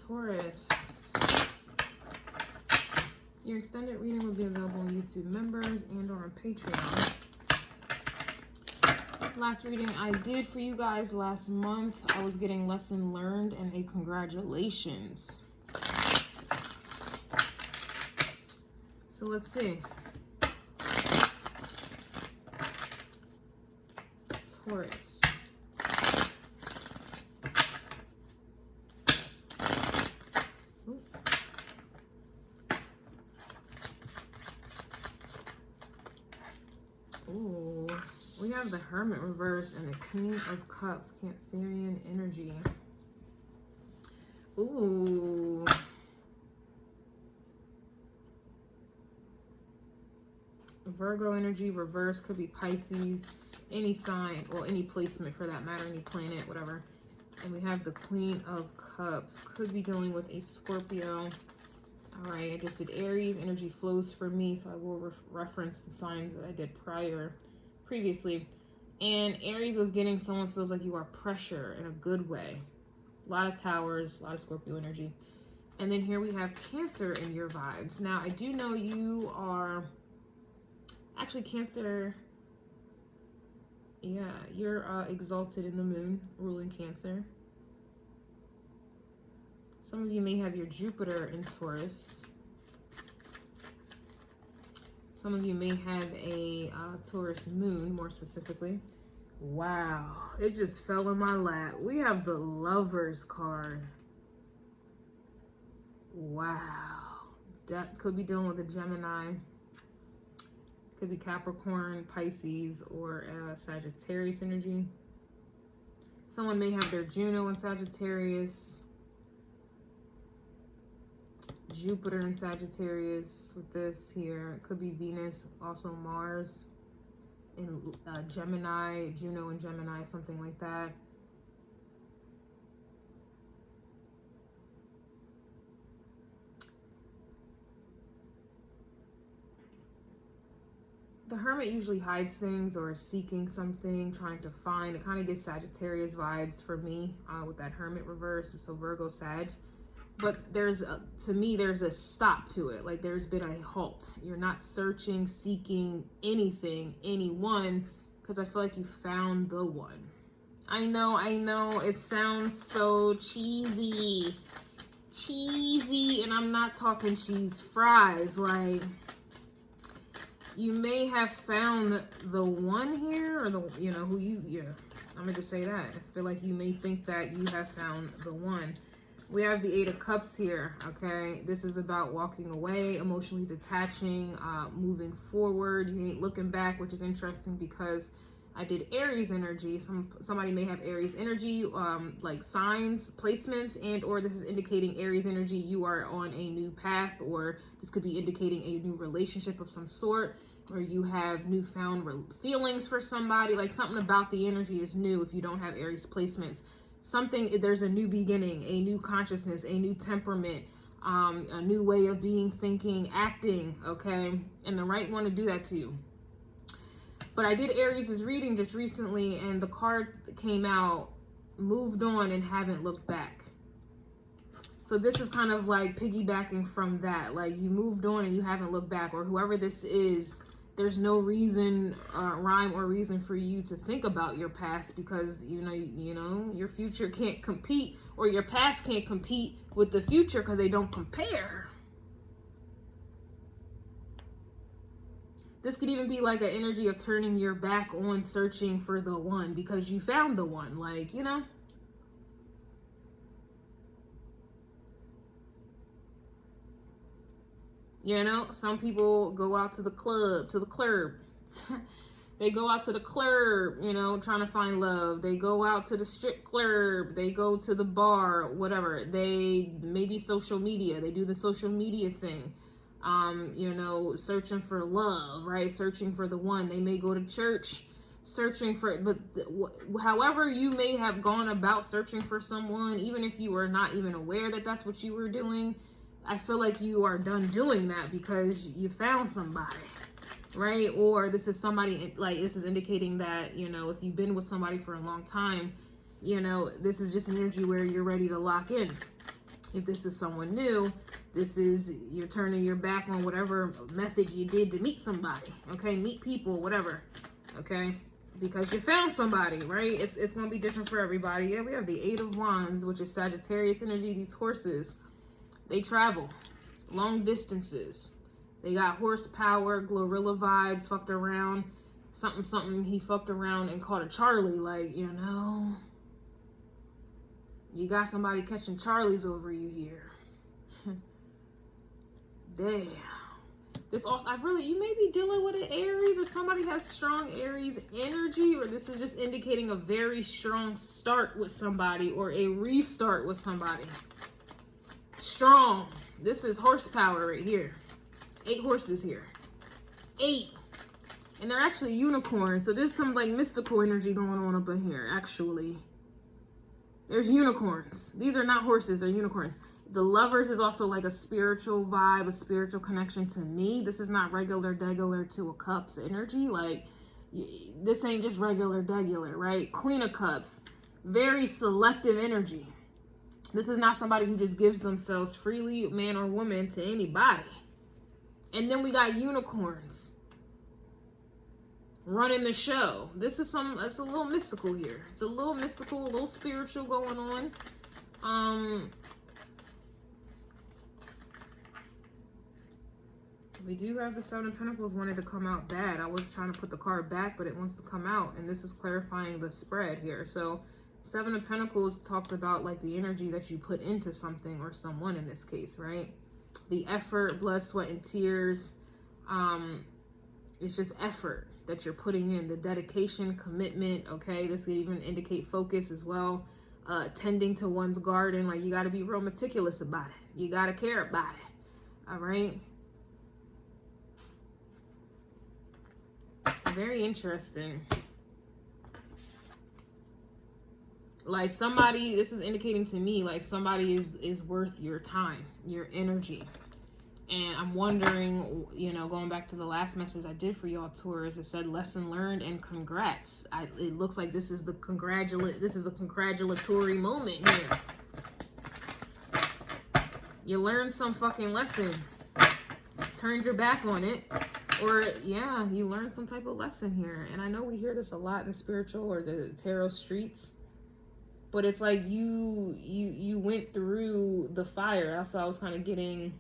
Taurus. Your extended reading will be available on YouTube members and or on Patreon. Last reading I did for you guys last month, I was getting lesson learned and a congratulations. So let's see. Taurus. Ooh, we have the Hermit reverse and the Queen of Cups, Cancerian energy. Ooh. Virgo energy reverse, could be Pisces, any sign, or any placement for that matter, any planet, whatever. And we have the Queen of Cups, could be dealing with a Scorpio. All right, I just did Aries, energy flows for me, so I will reference the signs that I did previously. And Aries was getting someone feels like you are pressure in a good way. A lot of towers, a lot of Scorpio energy. And then here we have Cancer in your vibes. Now, I do know you are actually Cancer. Yeah, you're exalted in the moon, ruling Cancer. Some of you may have your Jupiter in Taurus. Some of you may have a Taurus moon, more specifically. Wow, it just fell in my lap. We have the Lovers card. Wow, that could be dealing with a Gemini. Could be Capricorn, Pisces, or Sagittarius energy. Someone may have their Juno in Sagittarius. Jupiter in Sagittarius with this here. It could be Venus, also Mars in Gemini, Juno and Gemini, something like that. The Hermit usually hides things or is seeking something, trying to find. It kind of gets Sagittarius vibes for me with that Hermit reverse. So Virgo, Sag. But to me, there's a stop to it. Like there's been a halt. You're not searching, seeking anything, anyone, because I feel like you found the one. I know. It sounds so cheesy. And I'm not talking cheese fries. Like, you may have found the one here, or I'm gonna just say that. I feel like you may think that you have found the one. We have the Eight of Cups here, okay? This is about walking away, emotionally detaching, moving forward. You ain't looking back, which is interesting because I did Aries energy. Somebody may have Aries energy, like signs, placements, and or this is indicating Aries energy. You are on a new path, or this could be indicating a new relationship of some sort, or you have newfound feelings for somebody. Like something about the energy is new if you don't have Aries placements. There's a new beginning, a new consciousness, a new temperament, a new way of being, thinking, acting, okay? And the right one to do that to you. But I did Aries' reading just recently, and the card came out, moved on and haven't looked back. So this is kind of like piggybacking from that. Like you moved on and you haven't looked back, or whoever this is, there's no reason, rhyme or reason for you to think about your past because, you know, your future can't compete, or your past can't compete with the future because they don't compare. This could even be like an energy of turning your back on searching for the one because you found the one, like, you know. You know, some people go out to the club. They go out to the club, you know, trying to find love. They go out to the strip club. They go to the bar, whatever. They maybe social media. They do the social media thing. You know, searching for love, right? Searching for the one. They may go to church searching for it. But however you may have gone about searching for someone, even if you were not even aware that that's what you were doing, I feel like you are done doing that because you found somebody, right? Or this is somebody, like this is indicating that, you know, if you've been with somebody for a long time, you know, this is just an energy where you're ready to lock in. If this is someone new, this is you're turning your back on whatever method you did to meet somebody, okay? Meet people, whatever, okay? Because you found somebody, right? It's going to be different for everybody. Yeah, we have the Eight of Wands, which is Sagittarius energy. These horses, they travel long distances. They got horsepower, Glorilla vibes, fucked around. Something, he fucked around and caught a Charlie, like, you know. You got somebody catching Charlies over you here. Damn. This also, you may be dealing with an Aries, or somebody has strong Aries energy, or this is just indicating a very strong start with somebody or a restart with somebody. Strong. This is horsepower right here. It's 8 horses here. 8. And they're actually unicorns, so there's some like mystical energy going on up in here, actually. There's unicorns. These are not horses, they're unicorns. The Lovers is also like a spiritual vibe, a spiritual connection to me. This is not regular, degular, Two of Cups energy. Like, this ain't just regular, degular, right? Queen of Cups, very selective energy. This is not somebody who just gives themselves freely, man or woman, to anybody. And then we got unicorns running the show. This is it's a little mystical here. It's a little mystical, a little spiritual going on. We do have the Seven of Pentacles wanted to come out bad. I was trying to put the card back, but it wants to come out, and this is clarifying the spread here. So Seven of Pentacles talks about like the energy that you put into something or someone in this case, right? The effort, blood, sweat, and tears. It's just effort that you're putting in, the dedication, commitment, okay? This could even indicate focus as well. Tending to one's garden, like you got to be real meticulous about it. You got to care about it, all right? Very interesting. Like somebody, this is indicating to me like somebody is worth your time, your energy. And I'm wondering, you know, going back to the last message I did for y'all, Taurus, it said lesson learned and congrats. It looks like this is a congratulatory moment here. You learned some fucking lesson, turned your back on it, or yeah, you learned some type of lesson here. And I know we hear this a lot in the spiritual or the tarot streets, but it's like you went through the fire. That's what I was kind of getting.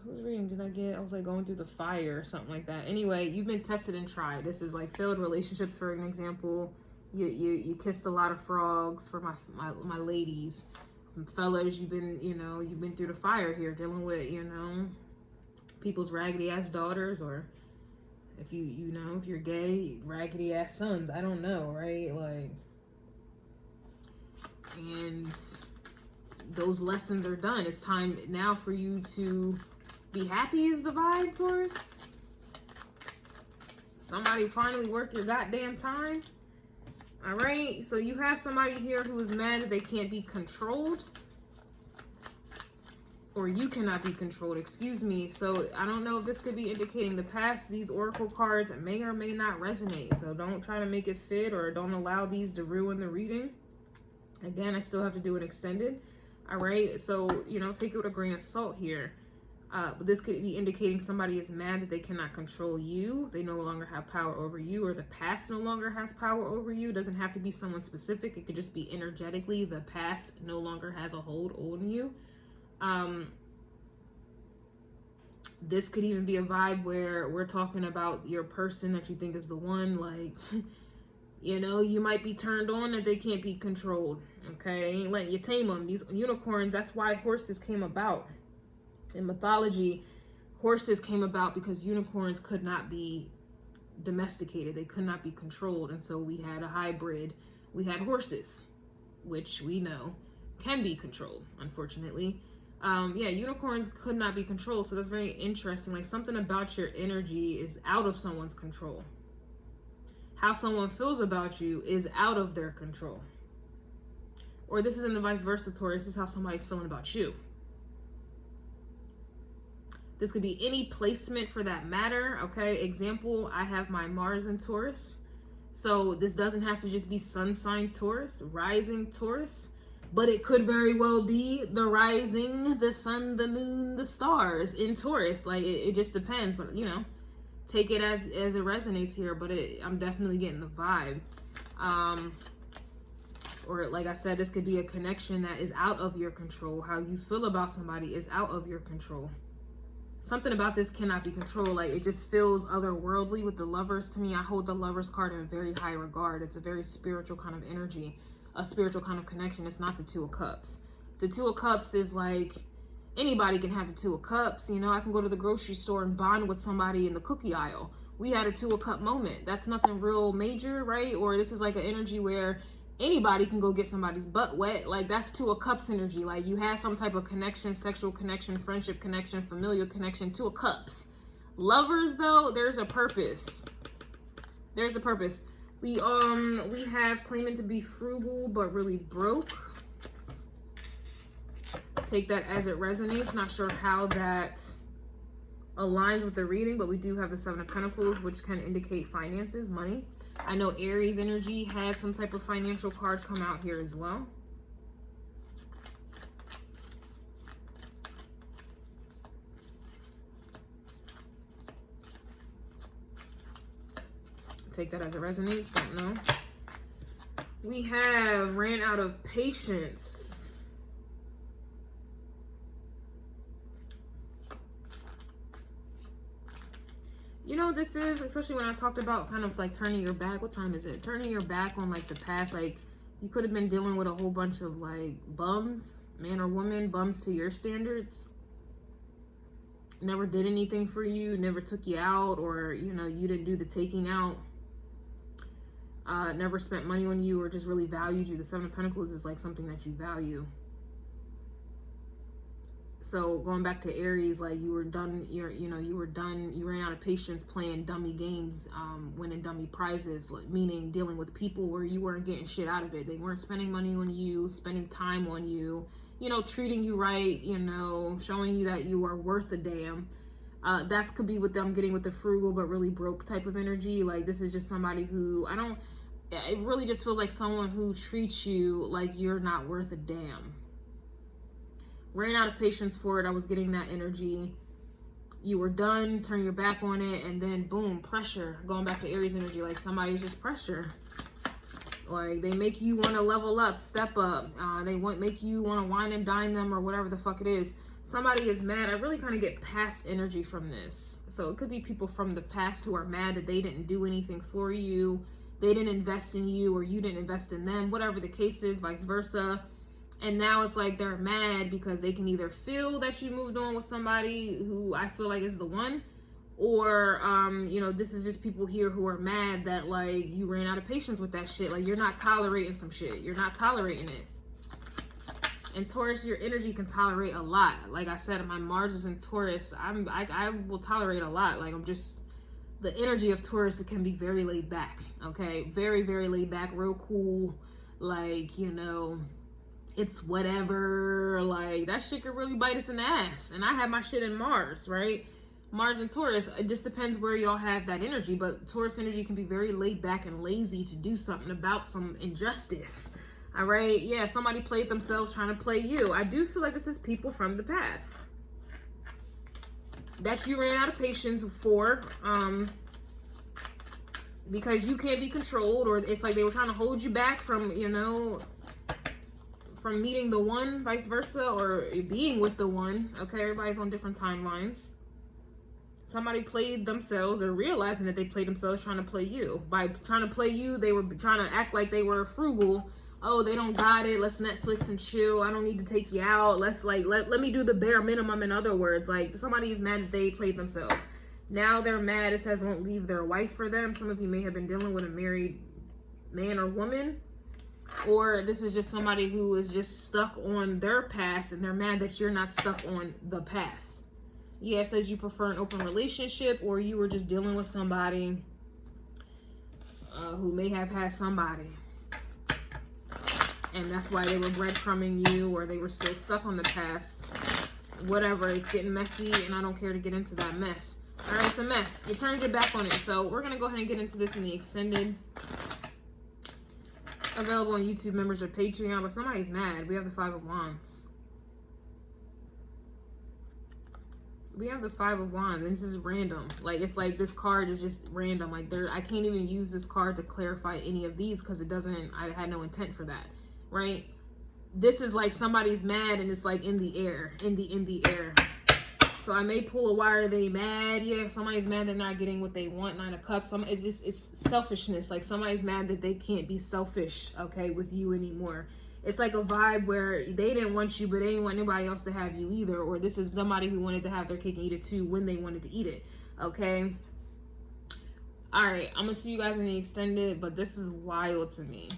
Whose reading did I get? I was like going through the fire or something like that. Anyway, you've been tested and tried. This is like failed relationships, for an example. You kissed a lot of frogs, for my ladies. Fellas, you've been through the fire here, dealing with, you know, people's raggedy ass daughters, or if if you're gay, raggedy ass sons. I don't know, right? Like, and those lessons are done. It's time now for you to be happy, is the vibe, Taurus. Somebody finally worth your goddamn time. All right, so you have somebody here who is mad that they can't be controlled, or you cannot be controlled, excuse me. So I don't know if this could be indicating the past. These oracle cards may or may not resonate, so don't try to make it fit, or don't allow these to ruin the reading. Again, I still have to do it extended. All right, so, you know, take it with a grain of salt here. But this could be indicating somebody is mad that they cannot control you. They no longer have power over you, or the past no longer has power over you. It doesn't have to be someone specific. It could just be energetically the past no longer has a hold on you. This could even be a vibe where we're talking about your person that you think is the one, like, you know, you might be turned on that they can't be controlled, okay? Ain't letting you tame them. These unicorns, that's why horses came about. In mythology, horses came about because unicorns could not be domesticated. They could not be controlled. And so we had a hybrid. We had horses, which we know can be controlled, unfortunately. Yeah, unicorns could not be controlled. So that's very interesting. Like, something about your energy is out of someone's control. How someone feels about you is out of their control. Or this is in the vice versa, Taurus. This is how somebody's feeling about you. This could be any placement for that matter, okay? Example, I have my Mars in Taurus. So this doesn't have to just be sun sign Taurus, rising Taurus. But it could very well be the rising, the sun, the moon, the stars in Taurus. Like, it just depends. But, you know, take it as it resonates here. But I'm definitely getting the vibe. Or like I said, this could be a connection that is out of your control. How you feel about somebody is out of your control. Something about this cannot be controlled. Like, it just feels otherworldly with the Lovers. To me, I hold the Lovers card in a very high regard. It's a very spiritual kind of energy, a spiritual kind of connection. It's not the Two of Cups. The Two of Cups is like, anybody can have the Two of Cups. You know, I can go to the grocery store and bond with somebody in the cookie aisle. We had a Two of Cup moment. That's nothing real major, right? Or this is like an energy where anybody can go get somebody's butt wet. Like, that's Two of Cups energy. Like, you had some type of connection, sexual connection, friendship connection, familial connection. Two of Cups. Lovers, though, there's a purpose. There's a purpose. We have claiming to be frugal but really broke. Take that as it resonates. Not sure how that aligns with the reading, but we do have the Seven of Pentacles, which can indicate finances, money. I know Aries energy had some type of financial card come out here as well. Take that as it resonates, don't know. We have ran out of patience. You know, this is, especially when I talked about kind of like turning your back. What time is it? Turning your back on like the past. Like, you could have been dealing with a whole bunch of like bums, man or woman, bums to your standards. Never did anything for you, never took you out, or, you know, you didn't do the taking out. Never spent money on you or just really valued you. The Seven of Pentacles is like something that you value. So going back to Aries, like, you were done, you were done, you ran out of patience playing dummy games, winning dummy prizes, like, meaning dealing with people where you weren't getting shit out of it. They weren't spending money on you, spending time on you, you know, treating you right, you know, showing you that you are worth a damn. That could be what I'm getting with the frugal but really broke type of energy. Like, this is just somebody who, it really just feels like someone who treats you like you're not worth a damn. Ran out of patience for it. I was getting that energy. You were done, turn your back on it, and then boom, pressure. Going back to Aries energy, like somebody's just pressure. Like, they make you want to level up, step up. They make you want to wine and dine them or whatever the fuck it is. Somebody is mad. I really kind of get past energy from this. So it could be people from the past who are mad that they didn't do anything for you. They didn't invest in you, or you didn't invest in them. Whatever the case is, vice versa. And now it's like they're mad because they can either feel that you moved on with somebody who I feel like is the one, or, you know, this is just people here who are mad that, like, you ran out of patience with that shit. Like, you're not tolerating some shit. You're not tolerating it. And Taurus, your energy can tolerate a lot. Like I said, my Mars is in Taurus. I will tolerate a lot. Like, the energy of Taurus, it can be very laid back. Okay? Very, very laid back, real cool. Like, you know, it's whatever. Like, that shit could really bite us in the ass. And I have my shit in Mars, right? Mars and Taurus, it just depends where y'all have that energy. But Taurus energy can be very laid back and lazy to do something about some injustice. All right? Yeah, somebody played themselves trying to play you. I do feel like this is people from the past that you ran out of patience for, because you can't be controlled, or it's like they were trying to hold you back from, you know, from meeting the one, vice versa, or being with the one. Okay, everybody's on different timelines. Somebody played themselves. They're realizing that they played themselves trying to play you. By trying to play you, they were trying to act like they were frugal. Oh, they don't got it. Let's Netflix and chill. I don't need to take you out. Let's, like, let me do the bare minimum. In other words, like, somebody is mad that they played themselves. Now they're mad. It says won't leave their wife for them. Some of you may have been dealing with a married man or woman. Or this is just somebody who is just stuck on their past, and they're mad that you're not stuck on the past. Yeah, it says you prefer an open relationship, or you were just dealing with somebody who may have had somebody. And that's why they were breadcrumbing you, or they were still stuck on the past. Whatever, it's getting messy, and I don't care to get into that mess. All right, it's a mess. You turned your back on it. So we're going to go ahead and get into this in the extended. Available on YouTube members or Patreon, but somebody's mad. We have the Five of Wands. We have the Five of Wands, and this is random. Like, it's like this card is just random. Like, I can't even use this card to clarify any of these because it doesn't, I had no intent for that, right? This is like somebody's mad and it's like in the air, in the air. So I may pull a wire, they mad. Yeah, somebody's mad they're not getting what they want. Nine of Cups. It's selfishness. Like somebody's mad that they can't be selfish, okay, with you anymore. It's like a vibe where they didn't want you, but they didn't want anybody else to have you either. Or this is somebody who wanted to have their cake and eat it too when they wanted to eat it, okay? All right, I'm going to see you guys in the extended, but this is wild to me.